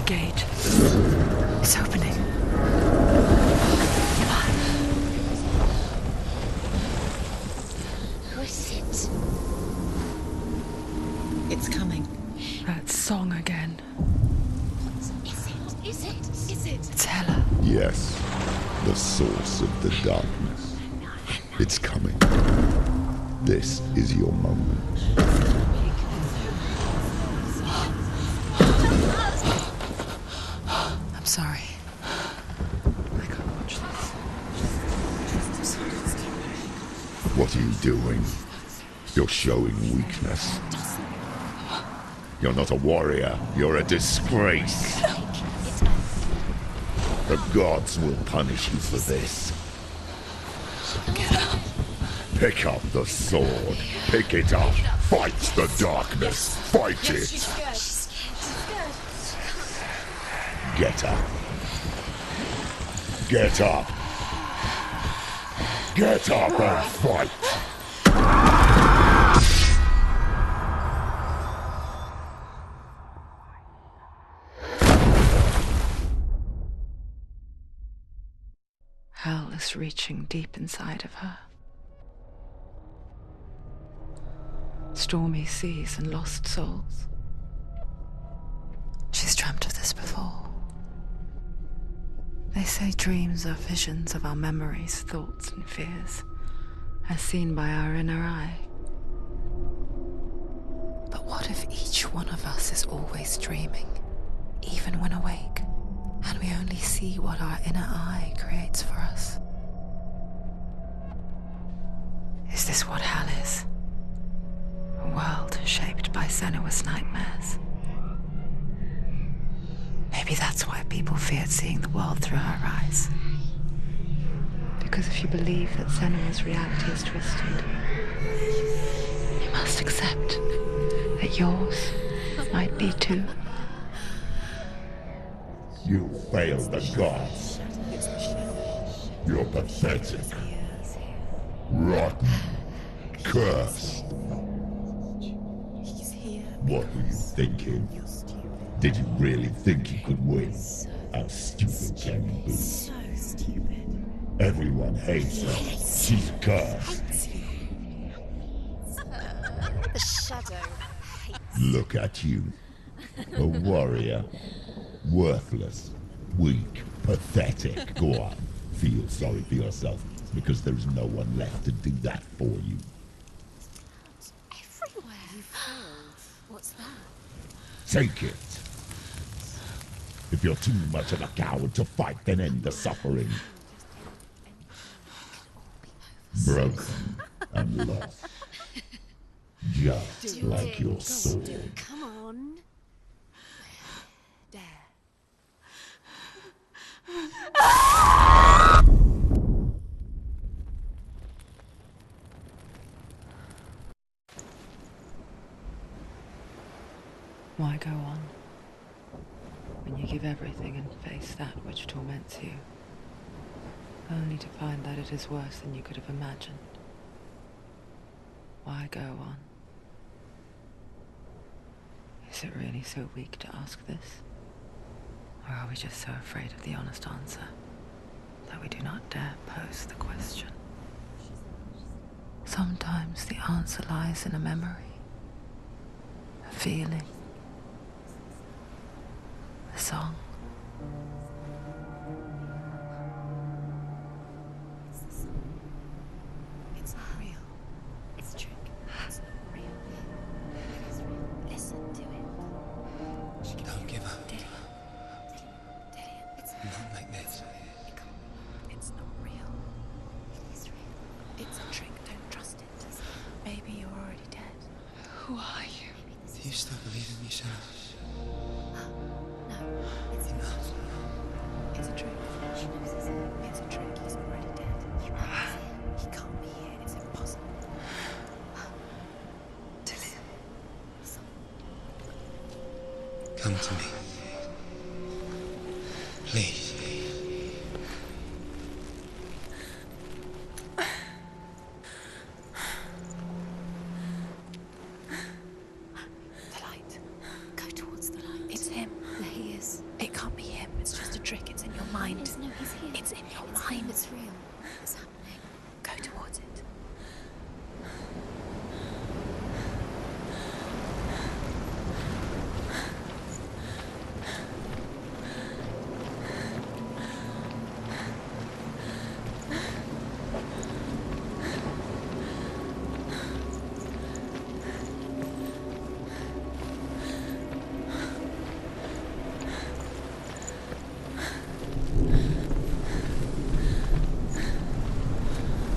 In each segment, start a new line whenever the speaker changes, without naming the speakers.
gate. It's opening.
Who is it? It's coming.
That song again.
Is it?
It's Hella.
Yes, the source of the darkness. It's coming. This is your moment.
I'm sorry. I can't watch this.
What are you doing? You're showing weakness. You're not a warrior. You're a disgrace. The gods will punish you for this.
Get up.
Pick up the sword. Pick it up. Fight the darkness. Fight it. Get up. Get up. Get up and fight.
Hell is reaching deep inside of her. Stormy seas and lost souls. She's dreamt of this before. They say dreams are visions of our memories, thoughts, and fears, as seen by our inner eye. But what if each one of us is always dreaming, even when awake, and we only see what our inner eye creates for us? Is this what hell is? A world shaped by Senua's nightmares. Maybe that's why people feared seeing the world through her eyes. Because if you believe that Senua's reality is twisted, you must accept that yours might be too.
You failed the gods. You're pathetic. Rotten. Cursed. What were you thinking? Did you really think you could win? How stupid can you be?
So stupid.
Everyone hates her. She's cursed.
The shadow hates.
Look at you. A warrior. Worthless. Weak. Pathetic. Go on. Feel sorry for yourself, because there is no one left to do that for you.
Everywhere. You failed. What's that?
Take it. If you're too much of a coward to fight, then end the suffering. Broken and lost. Just like your sword.
Come on. Dare.
Why go on when you give everything and face that which torments you, only to find that it is worse than you could have imagined? Why go on? Is it really so weak to ask this? Or are we just so afraid of the honest answer that we do not dare pose the question? Sometimes the answer lies in a memory, a feeling, a song.
It's not real. It's a trick. It's not real. It is real. Listen to it.
Don't give up.
Daddy. It's
Not like this.
It's not real. It is real. It's a trick. Don't trust it. Maybe you're already dead.
Who are you?
Do you still believe in me, Senua?
No, it's not. It's a trick. She knows it's him. It's a trick. He's already dead. He knows it. He can't be here. It's impossible.
Come to me. Please.
The light. Go towards the light. It's him. There he is. It He's here.
It's in your
It's
mind.
him. It's real. It's happening.
Go towards it.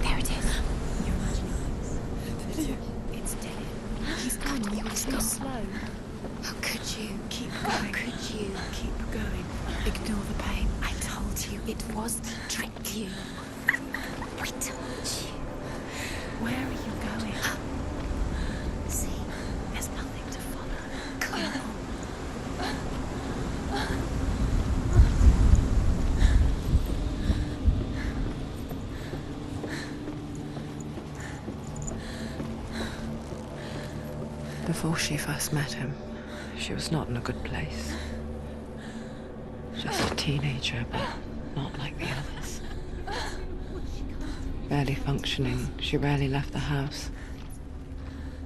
There it is.
You're imagining this. It's dead. He's gone. You were too slow.
How could you?
Keep
How
going.
could you?
Keep going. Ignore the pain.
I told you it was to trick you. I told you.
Where are you going?
See, there's nothing to follow. Come on. Before she first met him, she was not in a good place. Just a teenager, but not like the others. Barely functioning, she rarely left the house.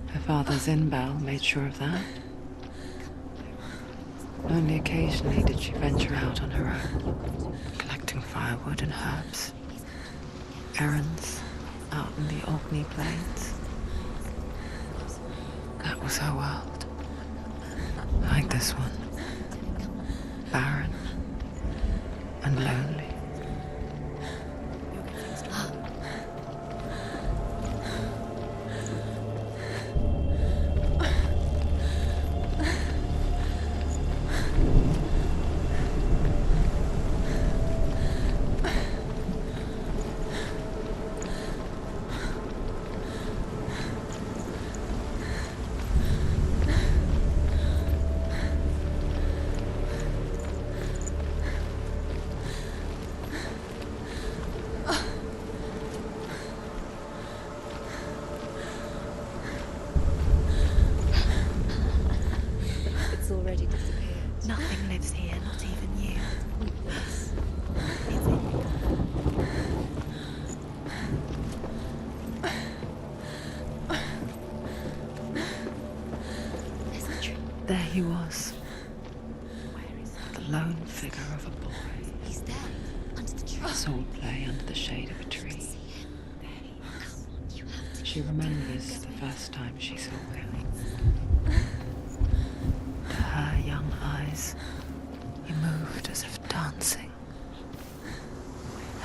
Her father's in-bell made sure of that. Only occasionally did she venture out on her own, collecting firewood and herbs. Errands out in the Orkney Plains. That was her world. Like this one. Barren and lonely.
It's already disappeared.
Nothing lives here, not even you.
It's in you.
Is it true?
There he was.
Where is it?
The lone figure of a boy.
He's there, under the tree.
Swordplay under the shade of a tree.
See him? There he is. Come on, you have to.
She remembers the first time she saw him. To her young eyes, he moved as if dancing.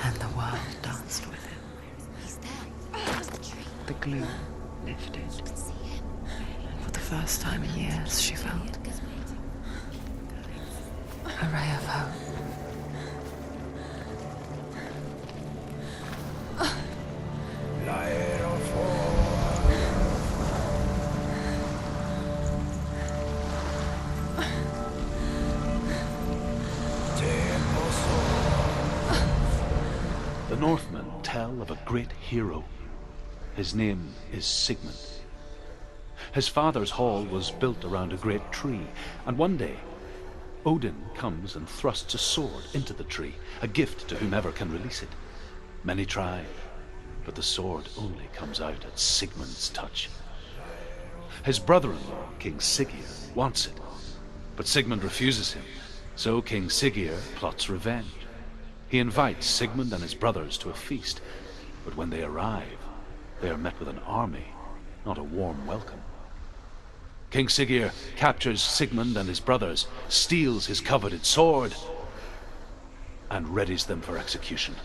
And the world danced with him.
He's there, under the tree.
The glue lifted.
You can see him.
And for the first time in years, she felt a ray of hope.
The Northmen tell of a great hero. His name is Sigmund. His father's hall was built around a great tree, and one day Odin comes and thrusts a sword into the tree, a gift to whomever can release it. Many try, but the sword only comes out at Sigmund's touch. His brother-in-law, King Siggeir, wants it, but Sigmund refuses him, so King Siggeir plots revenge. He invites Sigmund and his brothers to a feast, but when they arrive, they are met with an army, not a warm welcome. King Siggeir captures Sigmund and his brothers, steals his coveted sword, and readies them for execution.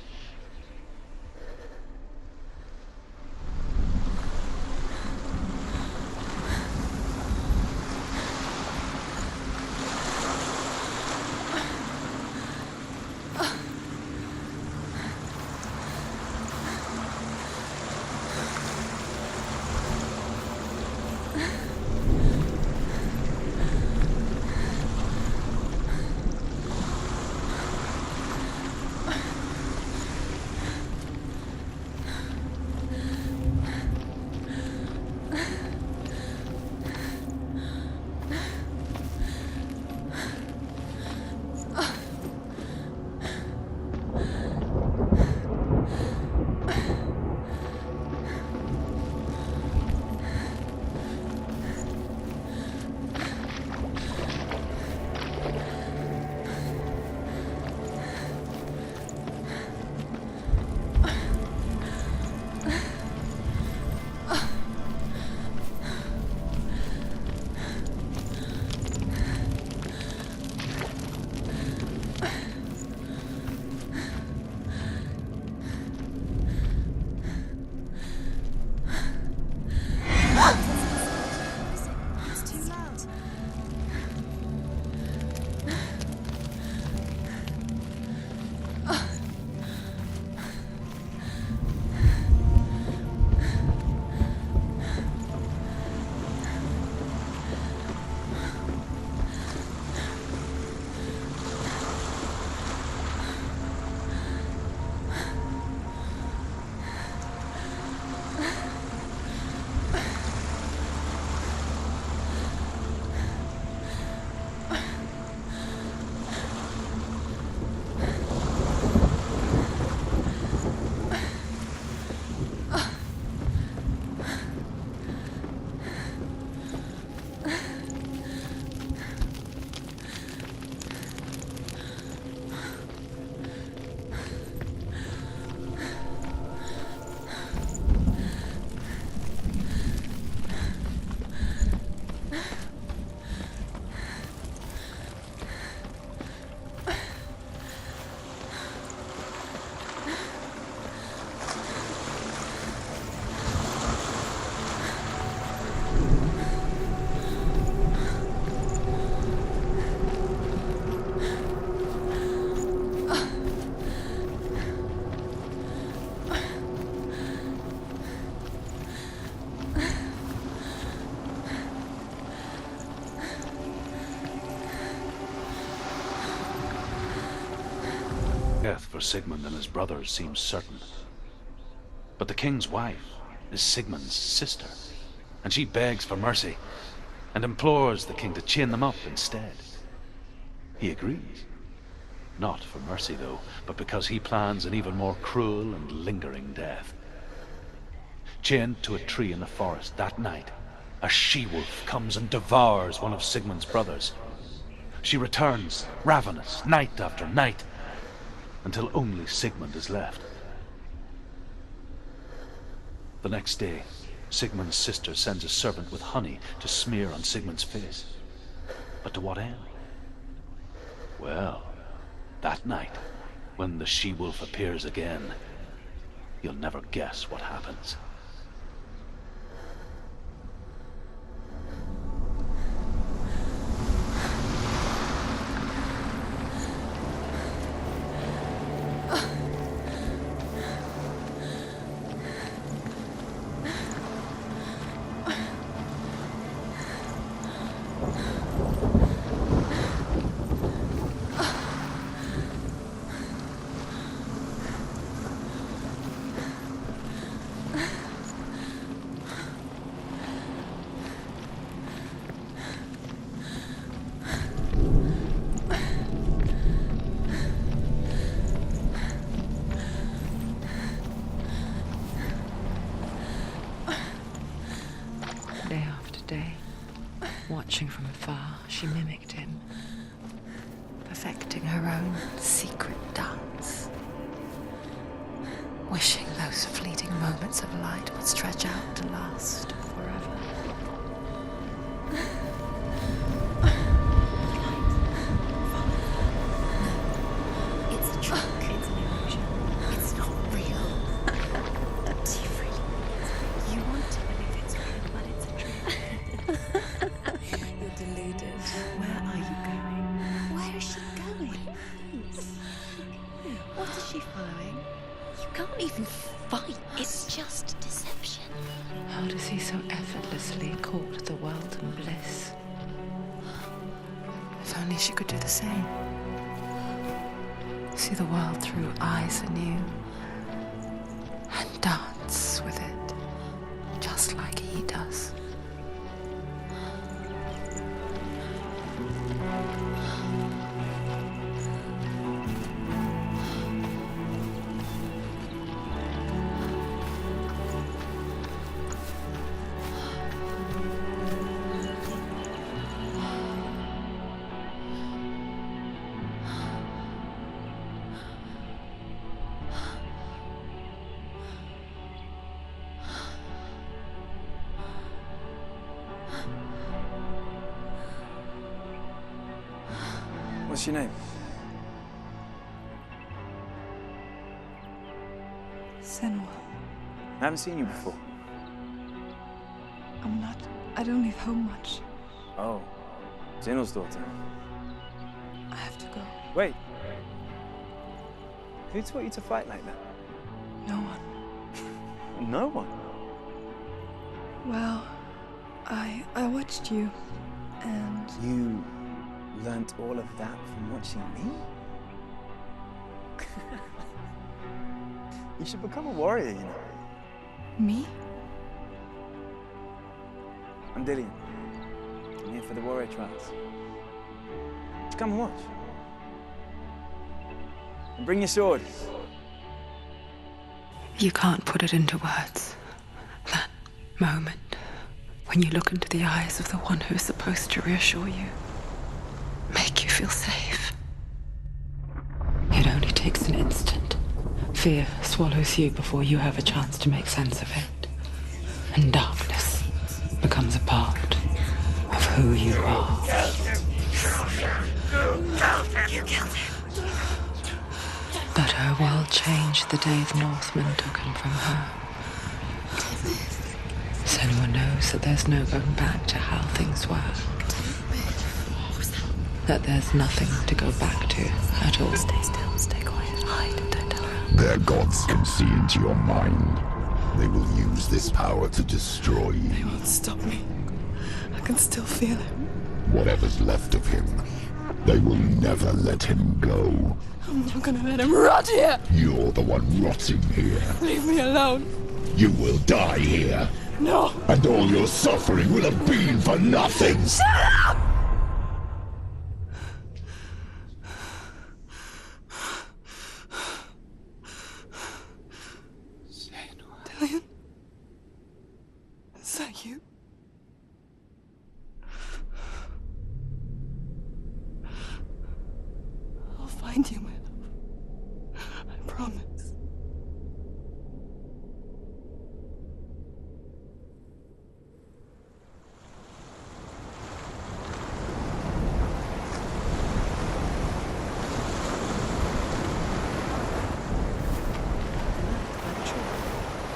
Death for Sigmund and his brothers seems certain. But the king's wife is Sigmund's sister, and she begs for mercy and implores the king to chain them up instead. He agrees. Not for mercy, though, but because he plans an even more cruel and lingering death. Chained to a tree in the forest that night, a she-wolf comes and devours one of Sigmund's brothers. She returns, ravenous, night after night, until only Sigmund is left. The next day, Sigmund's sister sends a servant with honey to smear on Sigmund's face. But to what end? Well, that night, when the she-wolf appears again, you'll never guess what happens.
Day after day, watching from afar, she mimicked him, perfecting her own secret dance, wishing those fleeting moments of light would stretch out to last forever.
It's a trick. It's an illusion. It's not real. Do you really? You want to believe it's real, but it's a trick. You're deluded. Where are you going? Where is she going? What is she following? You can't even fight. It's just deception.
How does he so effortlessly court the world and bliss? If only she could do the same. See the world through eyes anew and dance with it, just like he does.
What's your name?
Senua.
I haven't seen you before.
I don't leave home much.
Oh, Zeno's daughter.
I have to go.
Wait. Who taught you to fight like that?
No one.
No one.
Well, I watched you, and
You learnt all of that from watching me? You should become a warrior, you know.
me?
I'm Dillian. I'm here for the warrior trials. Just come and watch. And bring your sword.
You can't put it into words. That moment when you look into the eyes of the one who's supposed to reassure you, make you feel safe. It only takes an instant. Fear swallows you before you have a chance to make sense of it. And darkness becomes a part of who you are.
You killed him.
But her world changed the day the Northmen took him from her. Senua knows that there's no going back to how things were. That there's nothing to go back to at all.
Stay still, stay quiet, hide, don't tell her.
Their gods can see into your mind. They will use this power to destroy
They
you.
won't stop me. I can still feel it.
Whatever's left of him They will never let him go.
I'm not gonna let him rot here!
You're the one rotting here.
Leave me alone!
You will die here.
No!
And all your suffering will have been for nothing.
Shut up! Dillian? Is that you? I'll find you, my love. I promise.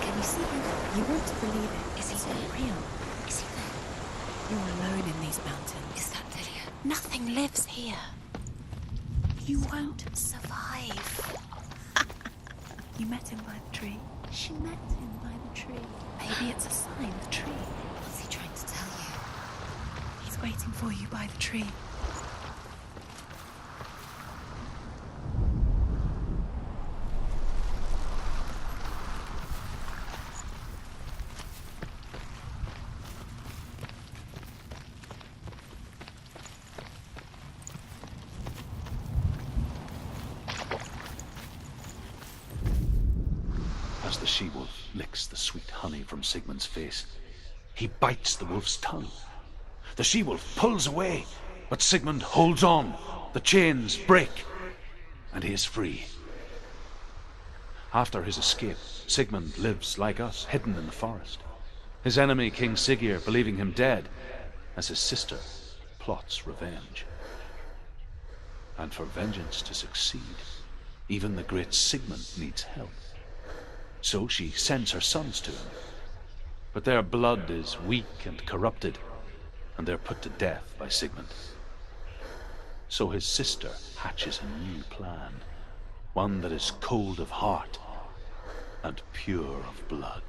Can you see him? You want to believe it. Is he not real? Is he there? You're alone in these mountains. Is that Dillian? Nothing lives here. You won't survive. You met him by the tree. She met him by the tree. Maybe it's a sign, the tree. What's he trying to tell you? He's waiting for you by the tree.
As the she-wolf licks the sweet honey from Sigmund's face, he bites the wolf's tongue. The she-wolf pulls away, but Sigmund holds on. The chains break, and he is free. After his escape, Sigmund lives like us, hidden in the forest. His enemy, King Siggeir, believing him dead, as his sister plots revenge. And for vengeance to succeed, even the great Sigmund needs help. So she sends her sons to him. But their blood is weak and corrupted, and they're put to death by Sigmund. So his sister hatches a new plan, one that is cold of heart and pure of blood.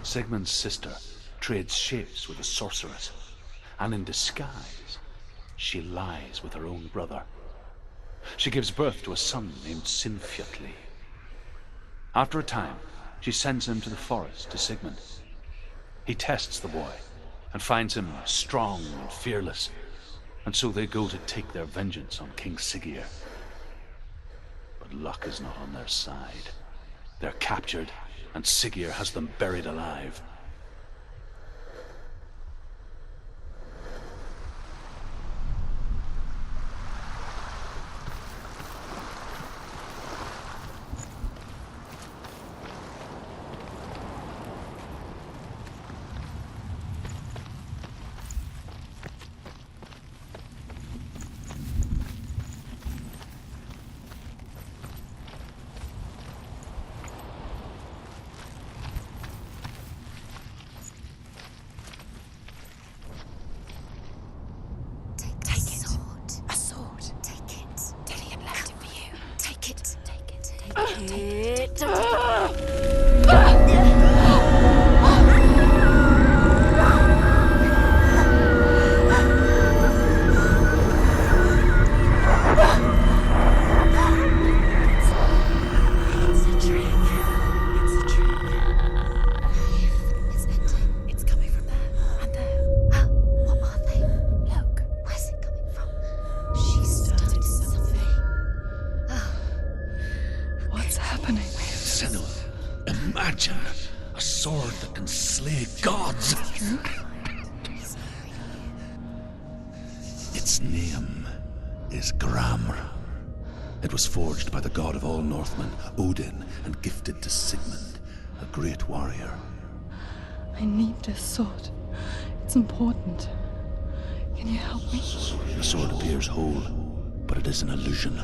Sigmund's sister trades shapes with a sorceress, and in disguise, she lies with her own brother. She gives birth to a son named Sinfjotli. After a time, she sends him to the forest to Sigmund. He tests the boy and finds him strong and fearless, and so they go to take their vengeance on King Siggeir. But luck is not on their side. They're captured, and Siggeir has them buried alive.
Imagine a sword that can slay gods. Its name is Gramr. It was forged by the god of all Northmen, Odin, and gifted to Sigmund, a great warrior.
I need this sword. It's important. Can you help me?
The sword appears whole, but it is an illusion.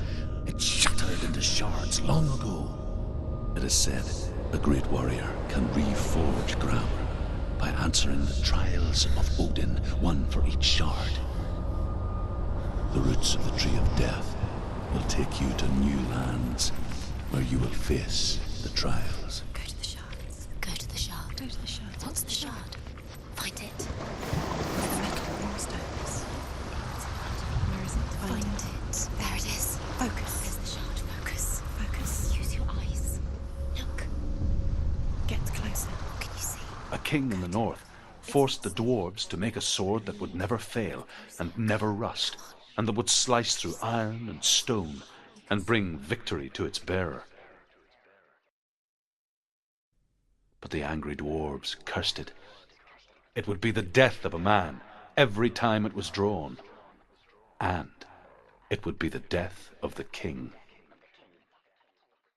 It shattered into shards long ago. It is said a great warrior can reforge grammar by answering the trials of Odin, one for each shard. The roots of the Tree of Death will take you to new lands where you will face the trials.
Go to the shards. Go to the shard.
Go to the shard.
What's the shard? Find it.
It's a metal brimstone. Where is it?
Find it. There it is.
Focus.
There's the shard. Focus.
Focus.
Use your eyes. Look.
Get closer.
What can you see?
A king in the north forced the dwarves to make a sword that would never fail and never rust, and that would slice through iron and stone and bring victory to its bearer. But the angry dwarves cursed it. It would be the death of a man every time it was drawn, and it would be the death of the king.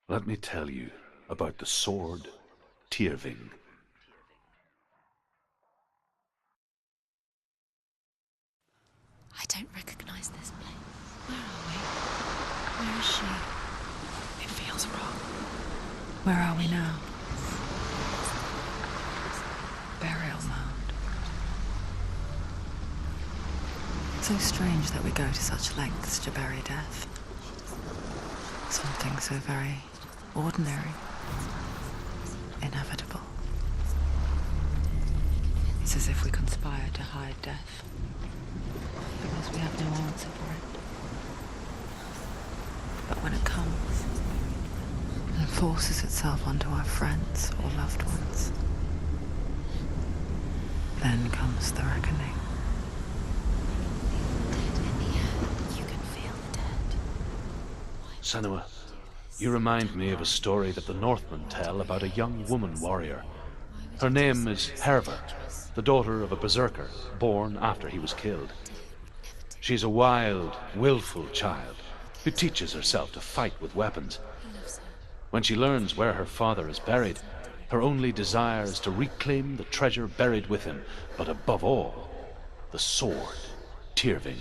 Let me tell you about the sword Tyrving.
I don't recognize this place.
Where are we? Where is she? It feels wrong. Where are we now? Burial mound. So strange that we go to such lengths to bury death. Something so very ordinary, inevitable. It's as if we conspire to hide death, because we have no answer for it. But when it comes, and forces itself onto our friends or loved ones, then comes the reckoning.
Dead in the earth. You can feel the dead.
Senua, you remind me of a story that the Northmen tell about a young woman warrior. Her name is Herva, the daughter of a berserker born after he was killed. She's a wild, willful child who teaches herself to fight with weapons. When she learns where her father is buried, her only desire is to reclaim the treasure buried with him, but above all, the sword Tyrving.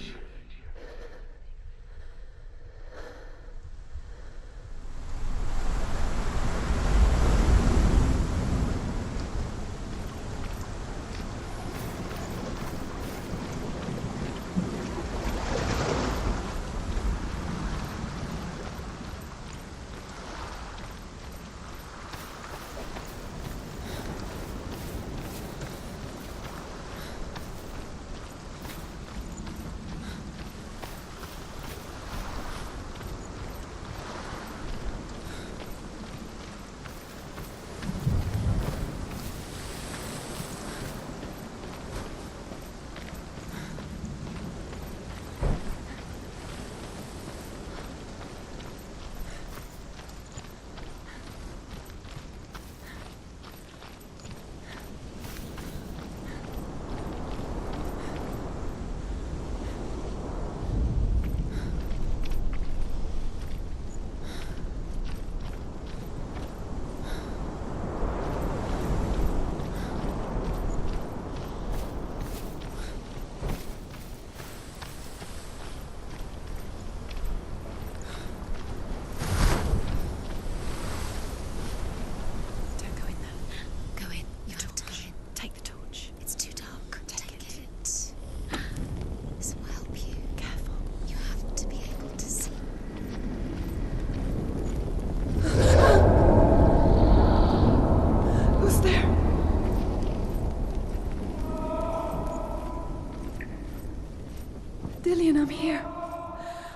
Dillian, I'm here.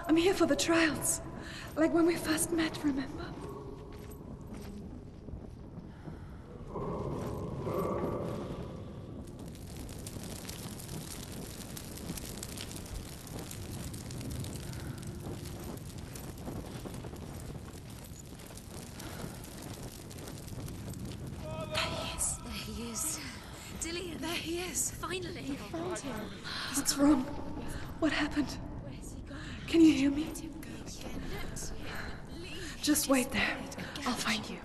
I'm here for the trials. Like when we first met, remember?
There he is. Dillian, there he is. Finally.
Found him. What's wrong? What happened? Can you hear me? Just wait there. I'll find you.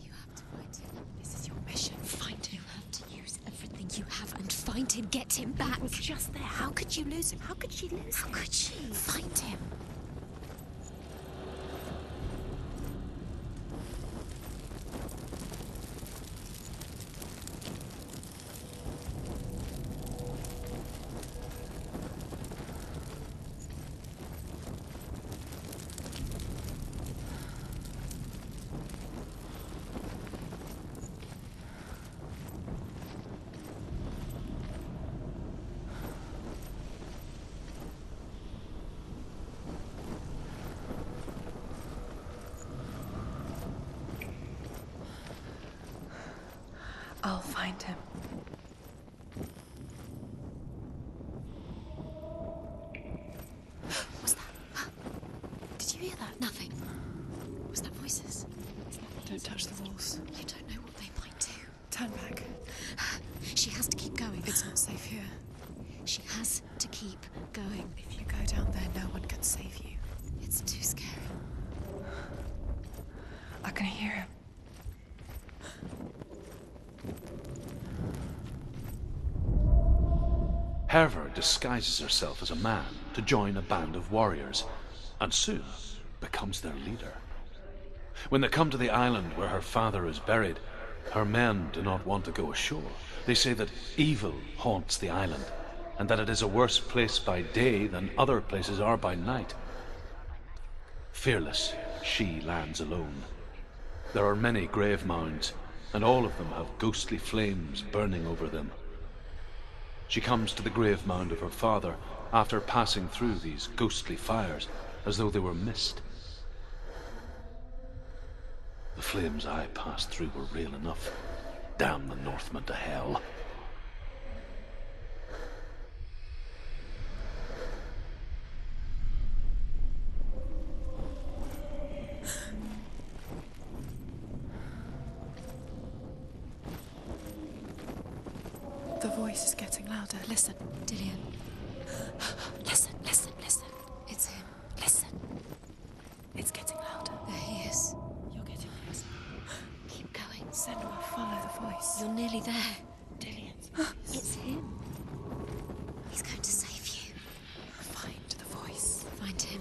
You have to find him. This is your mission. Find him. You have to use everything you have and find Find him, get him back.
He was just there. How could you lose him? How could she lose
How
him?
could she?
Find him. I'll find him.
What's that? Did you hear that? Nothing. Was that voices?
Don't touch the walls.
You don't know what they might do.
Turn back.
She has to keep going.
It's not safe here.
She has to keep going.
If you go down there, no one can save you.
It's too scary.
I can hear him.
Herver disguises herself as a man to join a band of warriors, and soon becomes their leader. When they come to the island where her father is buried, her men do not want to go ashore. They say that evil haunts the island, and that it is a worse place by day than other places are by night. Fearless, she lands alone. There are many grave mounds, and all of them have ghostly flames burning over them. She comes to the grave mound of her father after passing through these ghostly fires as though they were mist. The flames I passed through were real enough. Damn the Northmen to hell.
The voice is getting louder. Listen.
Dillian.
Listen, listen, listen.
It's him.
Listen. It's getting louder.
There he is.
You're getting closer.
Keep going.
Senua, follow the voice.
You're nearly there.
Dillian's voice.
It's him. He's going to save you.
Find the voice.
Find him.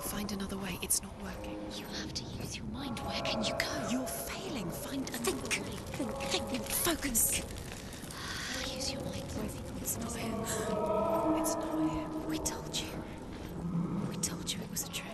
Find another way. It's not working.
You have to use your mind. Where can you go?
You're failing. Find another
Think.
way.
Think. Focus. Use your mind.
It's not him. It's not him.
We told you. We told you it was a trick.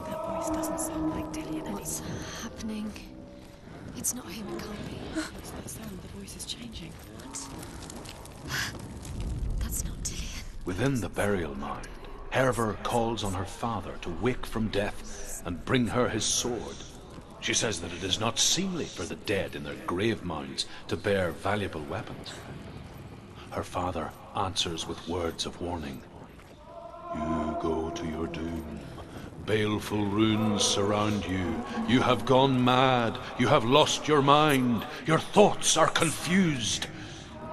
That voice doesn't sound like Dillian anymore.
What's happening? It's not him. It can't be.
What's that sound? The voice is changing.
That's not Dillian.
Within the burial mound, Herver calls on her father to wake from death and bring her his sword. She says that it is not seemly for the dead in their grave mounds to bear valuable weapons. Her father answers with words of warning. You go to your doom. Baleful runes surround you. You have gone mad. You have lost your mind. Your thoughts are confused.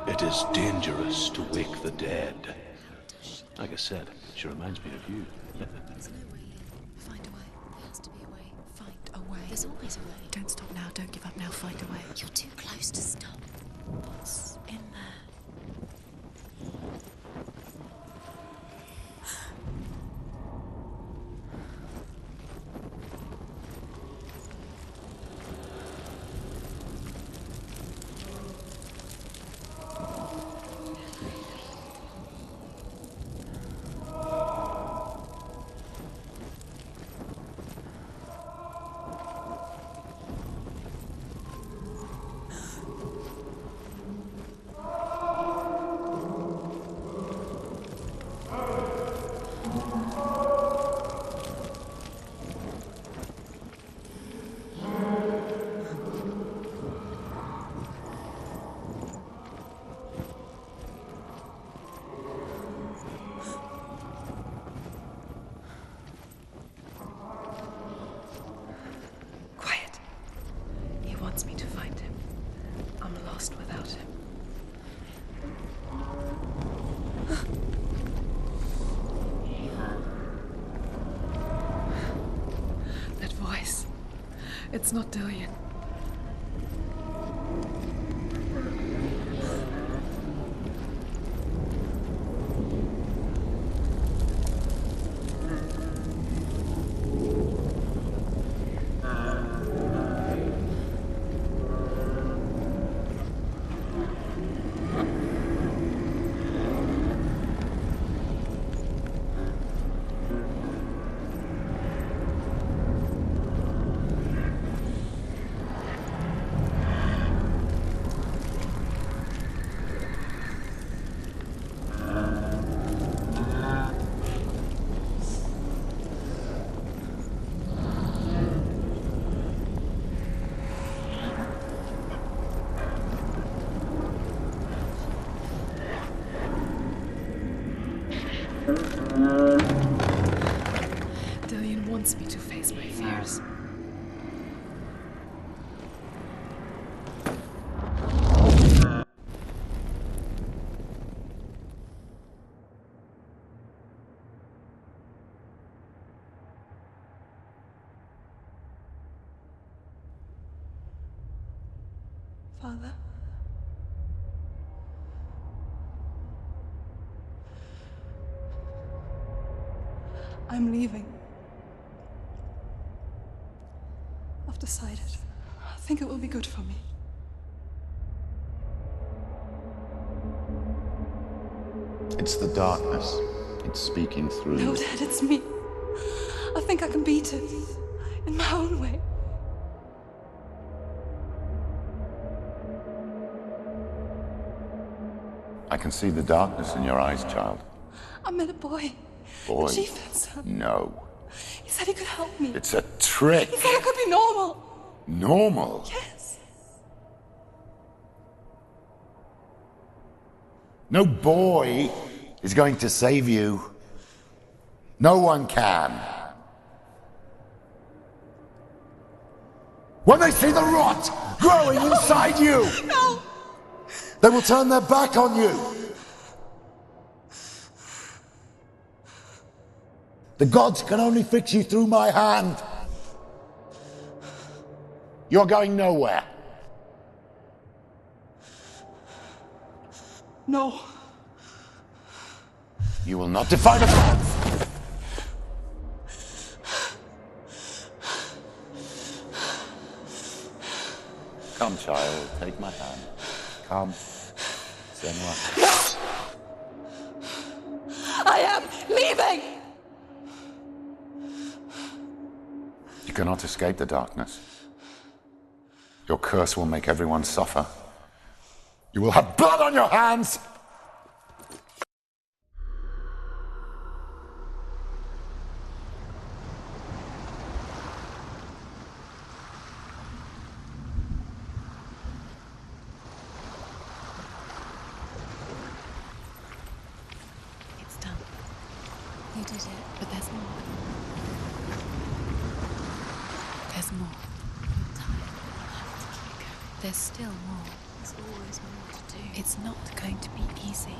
It is dangerous to wake the dead. Like I said, she reminds me of you.
There's no way in. Find a way. There has to be a way.
Find a way.
There's always a way.
Don't stop now. Don't give up now. Find a way.
You're too close to stop.
What's in there? lost without him. That voice. It's not Dillian. Dillian wants me to face my fears.
Father? I'm leaving. I've decided. I think it will be good for me.
It's the darkness. It's speaking through
No,
you.
Dad, it's me. I think I can beat it. In my own way.
I can see the darkness in your eyes, child.
I met a boy.
Boy.
The chief answered.
No.
He said he could help me.
It's a trick.
He said I could be normal.
Normal?
Yes.
No boy is going to save you. No one can. When they see the rot growing inside you,
No!
they will turn their back on you. The gods can only fix you through my hand. You're going nowhere.
No.
You will not defy the gods. Come, child, take my hand. Come. Senua.
I am leaving!
You cannot escape the darkness. Your curse will make everyone suffer. You will have blood on your hands!
It's done. You did it.
But there's more. There's more. There's still more.
There's always more to do.
It's not going to be easy.